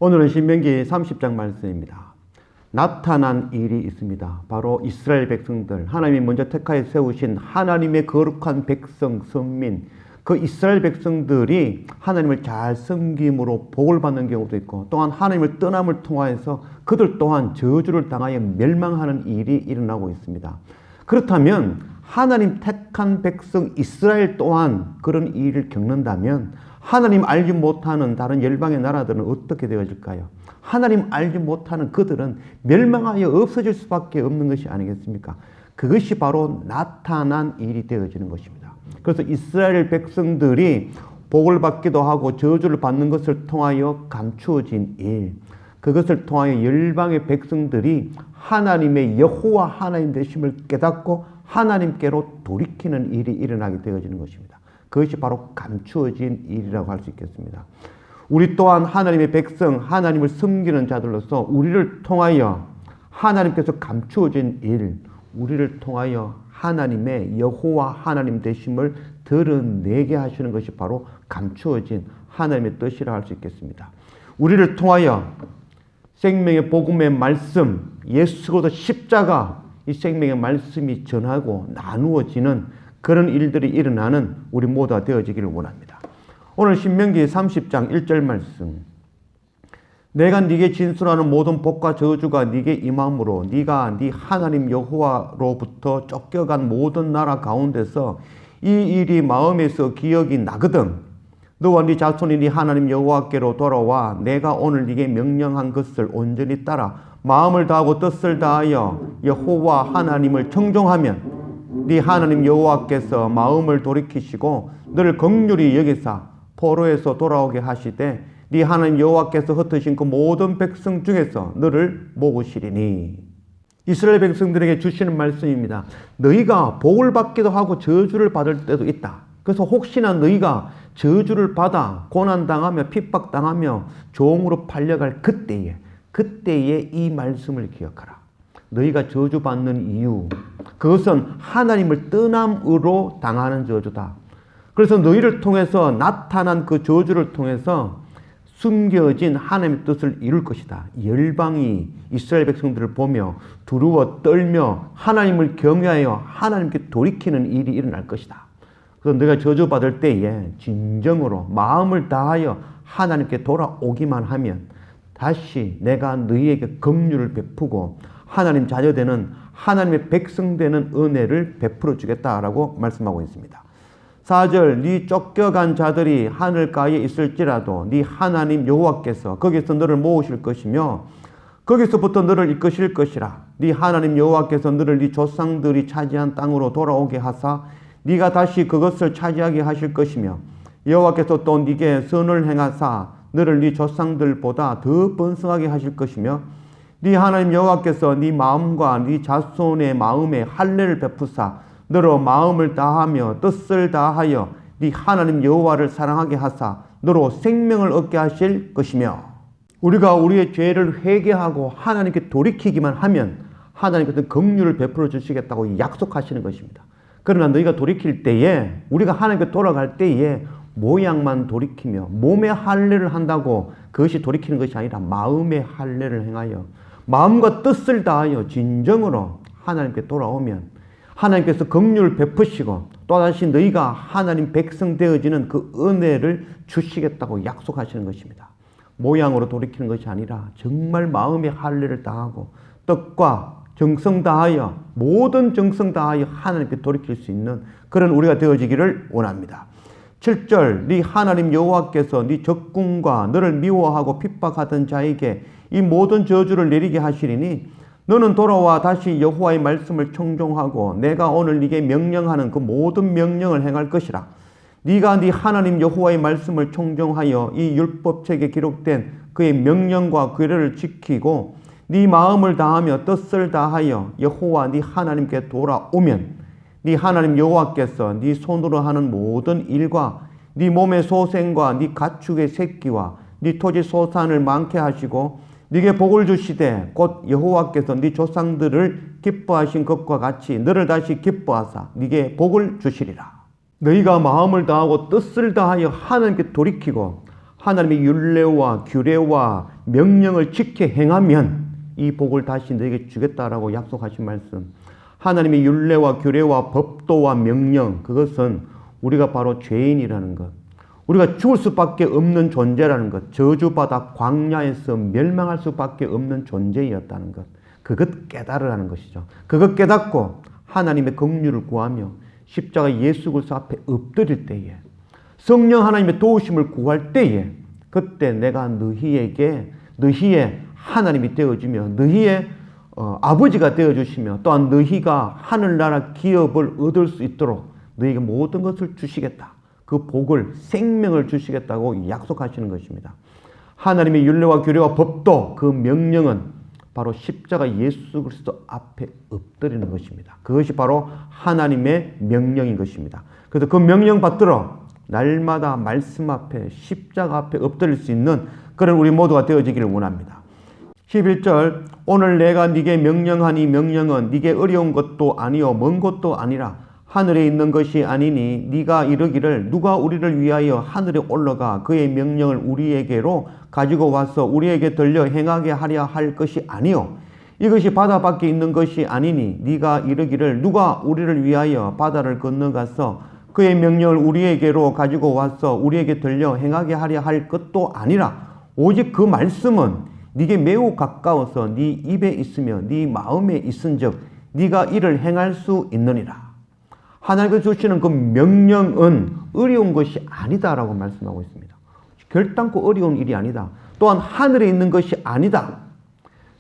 오늘은 신명기 30장 말씀입니다. 나타난 일이 있습니다. 바로 이스라엘 백성들, 하나님이 먼저 택하여 세우신 하나님의 거룩한 백성, 선민, 그 이스라엘 백성들이 하나님을 잘 섬김으로 복을 받는 경우도 있고, 또한 하나님을 떠남을 통하여서 그들 또한 저주를 당하여 멸망하는 일이 일어나고 있습니다. 그렇다면 하나님 택한 백성 이스라엘 또한 그런 일을 겪는다면 하나님 알지 못하는 다른 열방의 나라들은 어떻게 되어질까요? 하나님 알지 못하는 그들은 멸망하여 없어질 수밖에 없는 것이 아니겠습니까? 그것이 바로 나타난 일이 되어지는 것입니다. 그래서 이스라엘 백성들이 복을 받기도 하고 저주를 받는 것을 통하여 감추어진 일, 그것을 통하여 열방의 백성들이 하나님의 여호와 하나님 되심을 깨닫고 하나님께로 돌이키는 일이 일어나게 되어지는 것입니다. 그것이 바로 감추어진 일이라고 할 수 있겠습니다. 우리 또한 하나님의 백성, 하나님을 섬기는 자들로서 우리를 통하여 하나님께서 감추어진 일, 우리를 통하여 하나님의 여호와 하나님 되심을 드러내게 하시는 것이 바로 감추어진 하나님의 뜻이라 할 수 있겠습니다. 우리를 통하여 생명의 복음의 말씀, 예수 그리스도 십자가, 이 생명의 말씀이 전하고 나누어지는 그런 일들이 일어나는 우리 모두가 되어지기를 원합니다. 오늘 신명기 30장 1절 말씀. 내가 네게 진술하는 모든 복과 저주가 네게 임함으로 네가 네 하나님 여호와로부터 쫓겨간 모든 나라 가운데서 이 일이 마음에서 기억이 나거든 너와 네 자손이 네 하나님 여호와께로 돌아와 내가 오늘 네게 명령한 것을 온전히 따라 마음을 다하고 뜻을 다하여 여호와 하나님을 청종하면 네 하나님 여호와께서 마음을 돌이키시고 너를 긍휼히 여기사 포로에서 돌아오게 하시되 네 하나님 여호와께서 흩으신 그 모든 백성 중에서 너를 모으시리니. 이스라엘 백성들에게 주시는 말씀입니다. 너희가 복을 받기도 하고 저주를 받을 때도 있다. 그래서 혹시나 너희가 저주를 받아 고난당하며 핍박당하며 종으로 팔려갈 그때에 이 말씀을 기억하라. 너희가 저주받는 이유, 그것은 하나님을 떠남으로 당하는 저주다. 그래서 너희를 통해서 나타난 그 저주를 통해서 숨겨진 하나님의 뜻을 이룰 것이다. 열방이 이스라엘 백성들을 보며 두려워 떨며 하나님을 경외하여 하나님께 돌이키는 일이 일어날 것이다. 그래서 너희가 저주받을 때에 진정으로 마음을 다하여 하나님께 돌아오기만 하면 다시 내가 너희에게 긍휼을 베푸고 하나님 자녀되는 하나님의 백성 되는 은혜를 베풀어 주겠다라고 말씀하고 있습니다. 4절 네 쫓겨간 자들이 하늘가에 있을지라도 네 하나님 여호와께서 거기서 너를 모으실 것이며 거기서부터 너를 이끄실 것이라. 네 하나님 여호와께서 너를 네 조상들이 차지한 땅으로 돌아오게 하사 네가 다시 그것을 차지하게 하실 것이며 여호와께서 또 네게 선을 행하사 너를 네 조상들보다 더 번성하게 하실 것이며 네 하나님 여호와께서 네 마음과 네 자손의 마음에 할례를 베푸사 너로 마음을 다하며 뜻을 다하여 네 하나님 여호와를 사랑하게 하사 너로 생명을 얻게 하실 것이며. 우리가 우리의 죄를 회개하고 하나님께 돌이키기만 하면 하나님께서 긍휼을 베풀어 주시겠다고 약속하시는 것입니다. 그러나 너희가 돌이킬 때에, 우리가 하나님께 돌아갈 때에 모양만 돌이키며 몸의 할례를 한다고 그것이 돌이키는 것이 아니라 마음의 할례를 행하여 마음과 뜻을 다하여 진정으로 하나님께 돌아오면 하나님께서 긍휼을 베푸시고 또다시 너희가 하나님 백성 되어지는 그 은혜를 주시겠다고 약속하시는 것입니다. 모양으로 돌이키는 것이 아니라 정말 마음의 할례를 다하고 뜻과 정성 다하여 모든 정성 다하여 하나님께 돌이킬 수 있는 그런 우리가 되어지기를 원합니다. 7절 네 하나님 여호와께서 네 적군과 너를 미워하고 핍박하던 자에게 이 모든 저주를 내리게 하시리니 너는 돌아와 다시 여호와의 말씀을 청종하고 내가 오늘 네게 명령하는 그 모든 명령을 행할 것이라. 네가 네 하나님 여호와의 말씀을 청종하여 이 율법책에 기록된 그의 명령과 규례를 지키고 네 마음을 다하며 뜻을 다하여 여호와 네 하나님께 돌아오면 네 하나님 여호와께서 네 손으로 하는 모든 일과 네 몸의 소생과 네 가축의 새끼와 네 토지 소산을 많게 하시고 네게 복을 주시되 곧 여호와께서 네 조상들을 기뻐하신 것과 같이 너를 다시 기뻐하사 네게 복을 주시리라. 너희가 마음을 다하고 뜻을 다하여 하나님께 돌이키고 하나님의 율례와 규례와 명령을 지켜 행하면 이 복을 다시 너에게 주겠다라고 약속하신 말씀. 하나님의 율례와 규례와 법도와 명령, 그것은 우리가 바로 죄인이라는 것, 우리가 죽을 수밖에 없는 존재라는 것, 저주받아 광야에서 멸망할 수밖에 없는 존재였다는 것, 그것 깨달으라는 것이죠. 그것 깨닫고 하나님의 긍휼을 구하며 십자가 예수 그리스도 앞에 엎드릴 때에, 성령 하나님의 도우심을 구할 때에, 그때 내가 너희의 하나님이 되어주며 너희의 아버지가 되어주시며 또한 너희가 하늘나라 기업을 얻을 수 있도록 너희에게 모든 것을 주시겠다. 그 복을, 생명을 주시겠다고 약속하시는 것입니다. 하나님의 율례와 규례와 법도, 그 명령은 바로 십자가 예수 그리스도 앞에 엎드리는 것입니다. 그것이 바로 하나님의 명령인 것입니다. 그래서 그 명령 받들어 날마다 말씀 앞에, 십자가 앞에 엎드릴 수 있는 그런 우리 모두가 되어지기를 원합니다. 11절, 오늘 내가 네게 명령하니 명령은 네게 어려운 것도 아니요 먼 것도 아니라 하늘에 있는 것이 아니니 네가 이르기를 누가 우리를 위하여 하늘에 올라가 그의 명령을 우리에게로 가지고 와서 우리에게 들려 행하게 하려 할 것이 아니요 이것이 바다 밖에 있는 것이 아니니 네가 이르기를 누가 우리를 위하여 바다를 건너가서 그의 명령을 우리에게로 가지고 와서 우리에게 들려 행하게 하려 할 것도 아니라 오직 그 말씀은 네게 매우 가까워서 네 입에 있으며 네 마음에 있은즉 네가 이를 행할 수 있느니라. 하나님께서 주시는 그 명령은 어려운 것이 아니다라고 말씀하고 있습니다. 결단코 어려운 일이 아니다. 또한 하늘에 있는 것이 아니다.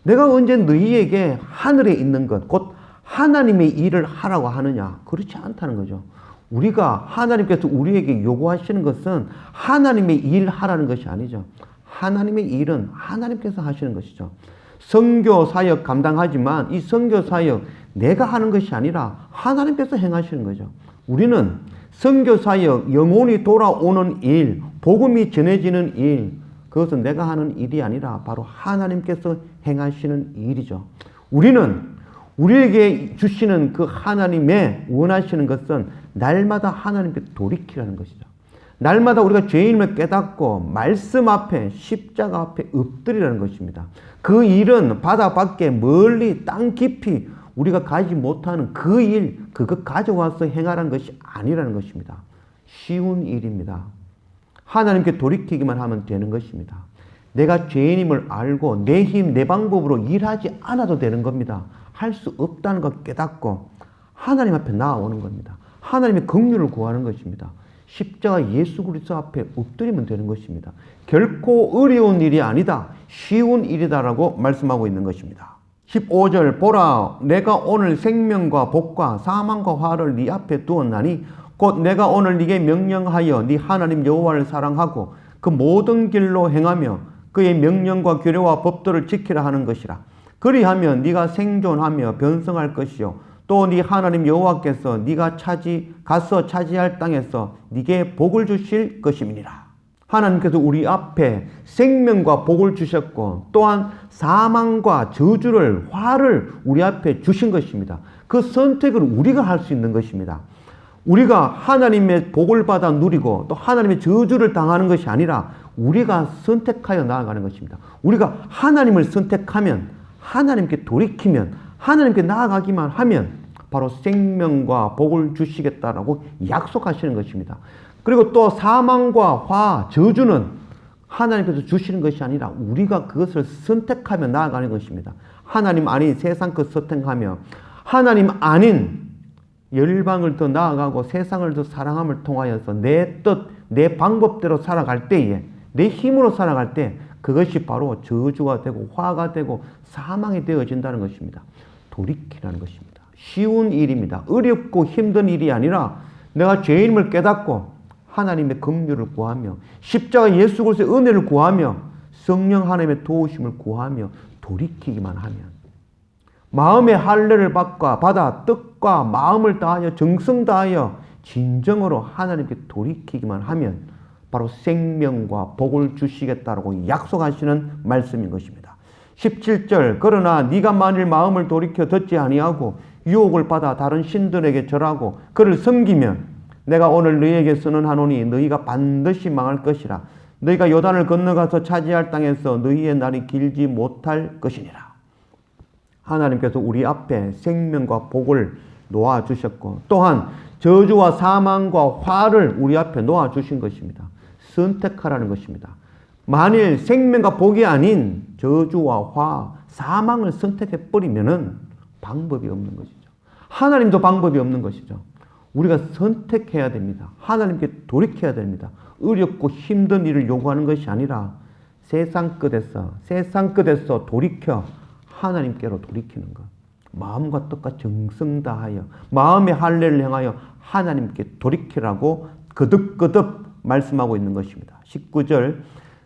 내가 언제 너희에게 하늘에 있는 것, 곧 하나님의 일을 하라고 하느냐? 그렇지 않다는 거죠. 우리가 하나님께서 우리에게 요구하시는 것은 하나님의 일 하라는 것이 아니죠. 하나님의 일은 하나님께서 하시는 것이죠. 선교 사역 감당하지만 이 선교 사역 내가 하는 것이 아니라 하나님께서 행하시는 거죠. 우리는 선교 사역, 영혼이 돌아오는 일, 복음이 전해지는 일, 그것은 내가 하는 일이 아니라 바로 하나님께서 행하시는 일이죠. 우리는 우리에게 주시는 그 하나님의 원하시는 것은 날마다 하나님께 돌이키라는 것이죠. 날마다 우리가 죄인임을 깨닫고 말씀 앞에, 십자가 앞에 엎드리라는 것입니다. 그 일은 바다 밖에 멀리 땅 깊이 우리가 가지 못하는 그 일, 그것 가져와서 행하라는 것이 아니라는 것입니다. 쉬운 일입니다. 하나님께 돌이키기만 하면 되는 것입니다. 내가 죄인임을 알고 내 힘, 내 방법으로 일하지 않아도 되는 겁니다. 할 수 없다는 것 깨닫고 하나님 앞에 나아오는 겁니다. 하나님의 긍휼을 구하는 것입니다. 십자가 예수 그리스도 앞에 엎드리면 되는 것입니다. 결코 어려운 일이 아니다. 쉬운 일이다라고 말씀하고 있는 것입니다. 15절, 보라 내가 오늘 생명과 복과 사망과 화를 네 앞에 두었나니 곧 내가 오늘 네게 명령하여 네 하나님 여호와를 사랑하고 그 모든 길로 행하며 그의 명령과 규례와 법도를 지키라 하는 것이라. 그리하면 네가 생존하며 번성할 것이요 또 네 하나님 여호와께서 네가 가서 차지할 땅에서 네게 복을 주실 것임이니라. 하나님께서 우리 앞에 생명과 복을 주셨고 또한 사망과 저주를, 화를 우리 앞에 주신 것입니다. 그 선택을 우리가 할 수 있는 것입니다. 우리가 하나님의 복을 받아 누리고 또 하나님의 저주를 당하는 것이 아니라 우리가 선택하여 나아가는 것입니다. 우리가 하나님을 선택하면, 하나님께 돌이키면, 하나님께 나아가기만 하면 바로 생명과 복을 주시겠다라고 약속하시는 것입니다. 그리고 또 사망과 화, 저주는 하나님께서 주시는 것이 아니라 우리가 그것을 선택하며 나아가는 것입니다. 하나님 아닌 세상 것 선택하며 하나님 아닌 열방을 더 나아가고 세상을 더 사랑함을 통하여서 내 뜻, 내 방법대로 살아갈 때에, 내 힘으로 살아갈 때 그것이 바로 저주가 되고 화가 되고 사망이 되어진다는 것입니다. 돌이키라는 것입니다. 쉬운 일입니다. 어렵고 힘든 일이 아니라 내가 죄인임을 깨닫고 하나님의 긍휼을 구하며 십자가 예수 그리스도의 은혜를 구하며 성령 하나님의 도우심을 구하며 돌이키기만 하면 마음의 할례를 받아 뜻과 마음을 다하여 정성 다하여 진정으로 하나님께 돌이키기만 하면 바로 생명과 복을 주시겠다라고 약속하시는 말씀인 것입니다. 17절, 그러나 네가 만일 마음을 돌이켜 듣지 아니하고 유혹을 받아 다른 신들에게 절하고 그를 섬기면 내가 오늘 너희에게 선언하노니 너희가 반드시 망할 것이라. 너희가 요단을 건너가서 차지할 땅에서 너희의 날이 길지 못할 것이니라. 하나님께서 우리 앞에 생명과 복을 놓아주셨고 또한 저주와 사망과 화를 우리 앞에 놓아주신 것입니다. 선택하라는 것입니다. 만일 생명과 복이 아닌 저주와 화, 사망을 선택해버리면은 방법이 없는 것이죠. 하나님도 방법이 없는 것이죠. 우리가 선택해야 됩니다. 하나님께 돌이켜야 됩니다. 어렵고 힘든 일을 요구하는 것이 아니라 세상 끝에서 돌이켜 하나님께로 돌이키는 것. 마음과 뜻과 정성 다하여 마음의 할례를 행하여 하나님께 돌이키라고 거듭거듭 말씀하고 있는 것입니다. 19절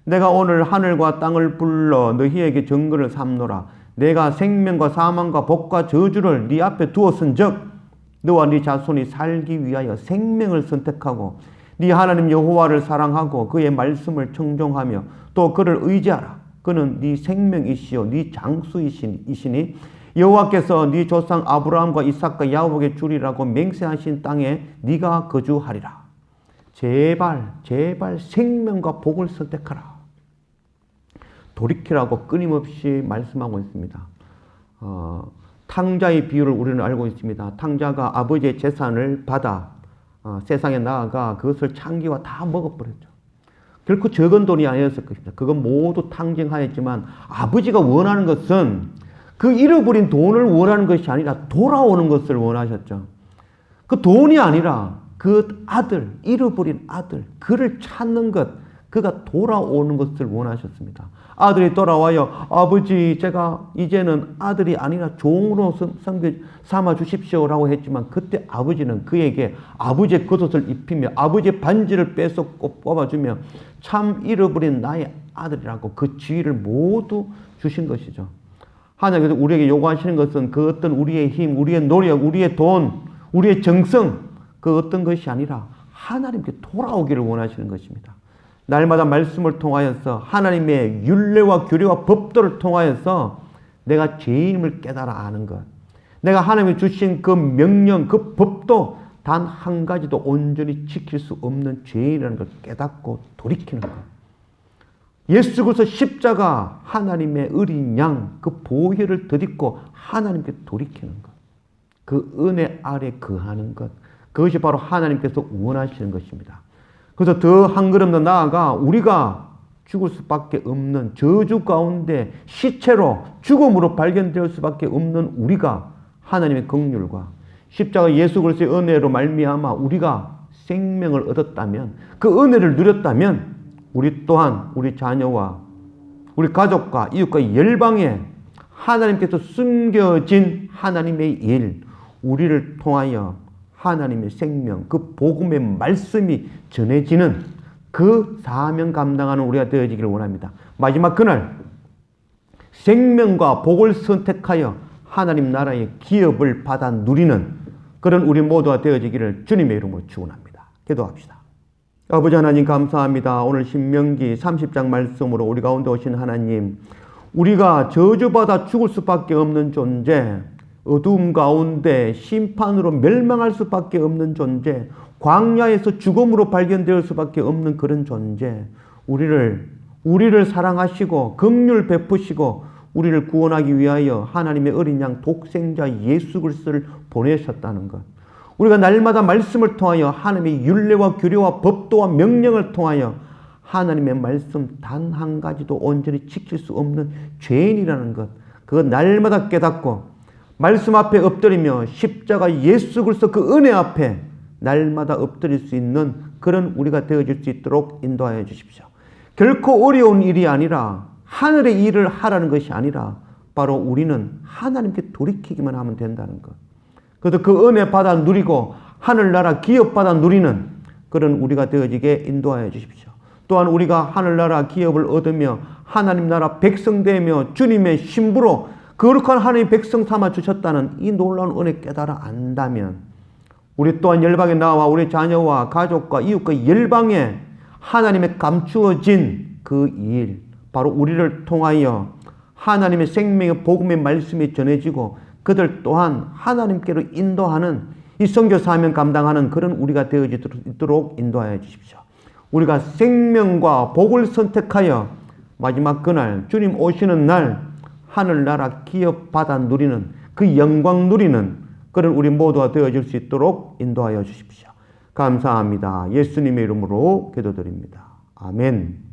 내가 오늘 하늘과 땅을 불러 너희에게 정근을 삼노라. 내가 생명과 사망과 복과 저주를 네 앞에 두었은즉 너와 네 자손이 살기 위하여 생명을 선택하고 네 하나님 여호와를 사랑하고 그의 말씀을 청종하며 또 그를 의지하라. 그는 네 생명이시요 네 장수이시니 여호와께서 네 조상 아브라함과 이삭과 야곱에게 주리라고 맹세하신 땅에 네가 거주하리라. 제발 생명과 복을 선택하라. 돌이키라고 끊임없이 말씀하고 있습니다. 탕자의 비유를 우리는 알고 있습니다. 탕자가 아버지의 재산을 받아 세상에 나아가 그것을 창기와 다 먹어버렸죠. 결코 적은 돈이 아니었을 것입니다. 그건 모두 탕정하였지만 아버지가 원하는 것은 그 잃어버린 돈을 원하는 것이 아니라 돌아오는 것을 원하셨죠. 그 돈이 아니라 그 아들, 잃어버린 아들, 그를 찾는 것, 그가 돌아오는 것을 원하셨습니다. 아들이 돌아와요. 아버지, 제가 이제는 아들이 아니라 종으로 삼아 주십시오라고 했지만 그때 아버지는 그에게 아버지의 겉옷을 입히며 아버지의 반지를 뺏어 뽑아주며 참 잃어버린 나의 아들이라고 그 지위를 모두 주신 것이죠. 하나님께서 우리에게 요구하시는 것은 그 어떤 우리의 힘, 우리의 노력, 우리의 돈, 우리의 정성, 그 어떤 것이 아니라 하나님께 돌아오기를 원하시는 것입니다. 날마다 말씀을 통하여서 하나님의 율례와 규례와 법도를 통하여서 내가 죄인임을 깨달아 아는 것, 내가 하나님이 주신 그 명령, 그 법도 단 한 가지도 온전히 지킬 수 없는 죄인이라는 걸 깨닫고 돌이키는 것. 예수 그리스도 십자가 하나님의 어린 양, 그 보혈을 덧입고 하나님께 돌이키는 것. 그 은혜 아래 거하는 것. 그것이 바로 하나님께서 원하시는 것입니다. 그래서 더 한 걸음 더 나아가 우리가 죽을 수밖에 없는 저주 가운데 시체로 죽음으로 발견될 수밖에 없는 우리가 하나님의 긍휼과 십자가 예수 그리스도의 은혜로 말미암아 우리가 생명을 얻었다면 그 은혜를 누렸다면 우리 또한 우리 자녀와 우리 가족과 이웃과 열방에 하나님께서 숨겨진 하나님의 일, 우리를 통하여 하나님의 생명, 그 복음의 말씀이 전해지는 그 사명 감당하는 우리가 되어지기를 원합니다. 마지막 그날 생명과 복을 선택하여 하나님 나라의 기업을 받아 누리는 그런 우리 모두가 되어지기를 주님의 이름으로 축원합니다. 기도합시다. 아버지 하나님 감사합니다. 오늘 신명기 30장 말씀으로 우리 가운데 오신 하나님, 우리가 저주받아 죽을 수밖에 없는 존재, 어두움 가운데 심판으로 멸망할 수밖에 없는 존재, 광야에서 죽음으로 발견될 수밖에 없는 그런 존재, 우리를 사랑하시고 긍휼 베푸시고 우리를 구원하기 위하여 하나님의 어린 양 독생자 예수 그리스도를 보내셨다는 것, 우리가 날마다 말씀을 통하여 하나님의 율례와 규례와 법도와 명령을 통하여 하나님의 말씀 단 한 가지도 온전히 지킬 수 없는 죄인이라는 것, 그거 날마다 깨닫고 말씀 앞에 엎드리며 십자가 예수 그리스도 그 은혜 앞에 날마다 엎드릴 수 있는 그런 우리가 되어질 수 있도록 인도하여 주십시오. 결코 어려운 일이 아니라 하늘의 일을 하라는 것이 아니라 바로 우리는 하나님께 돌이키기만 하면 된다는 것. 그래서 그 은혜 받아 누리고 하늘나라 기업 받아 누리는 그런 우리가 되어지게 인도하여 주십시오. 또한 우리가 하늘나라 기업을 얻으며 하나님 나라 백성 되며 주님의 신부로 거룩한 하나님의 백성 삼아 주셨다는 이 놀라운 은혜 깨달아 안다면 우리 또한 열방에 나와 우리 자녀와 가족과 이웃과 열방에 하나님의 감추어진 그 일, 바로 우리를 통하여 하나님의 생명의 복음의 말씀이 전해지고 그들 또한 하나님께로 인도하는 이 선교 사명 감당하는 그런 우리가 되어지도록 인도하여 주십시오. 우리가 생명과 복을 선택하여 마지막 그날 주님 오시는 날 하늘나라 기업받아 누리는 그 영광 누리는 그런 우리 모두가 되어질 수 있도록 인도하여 주십시오. 감사합니다. 예수님의 이름으로 기도드립니다. 아멘.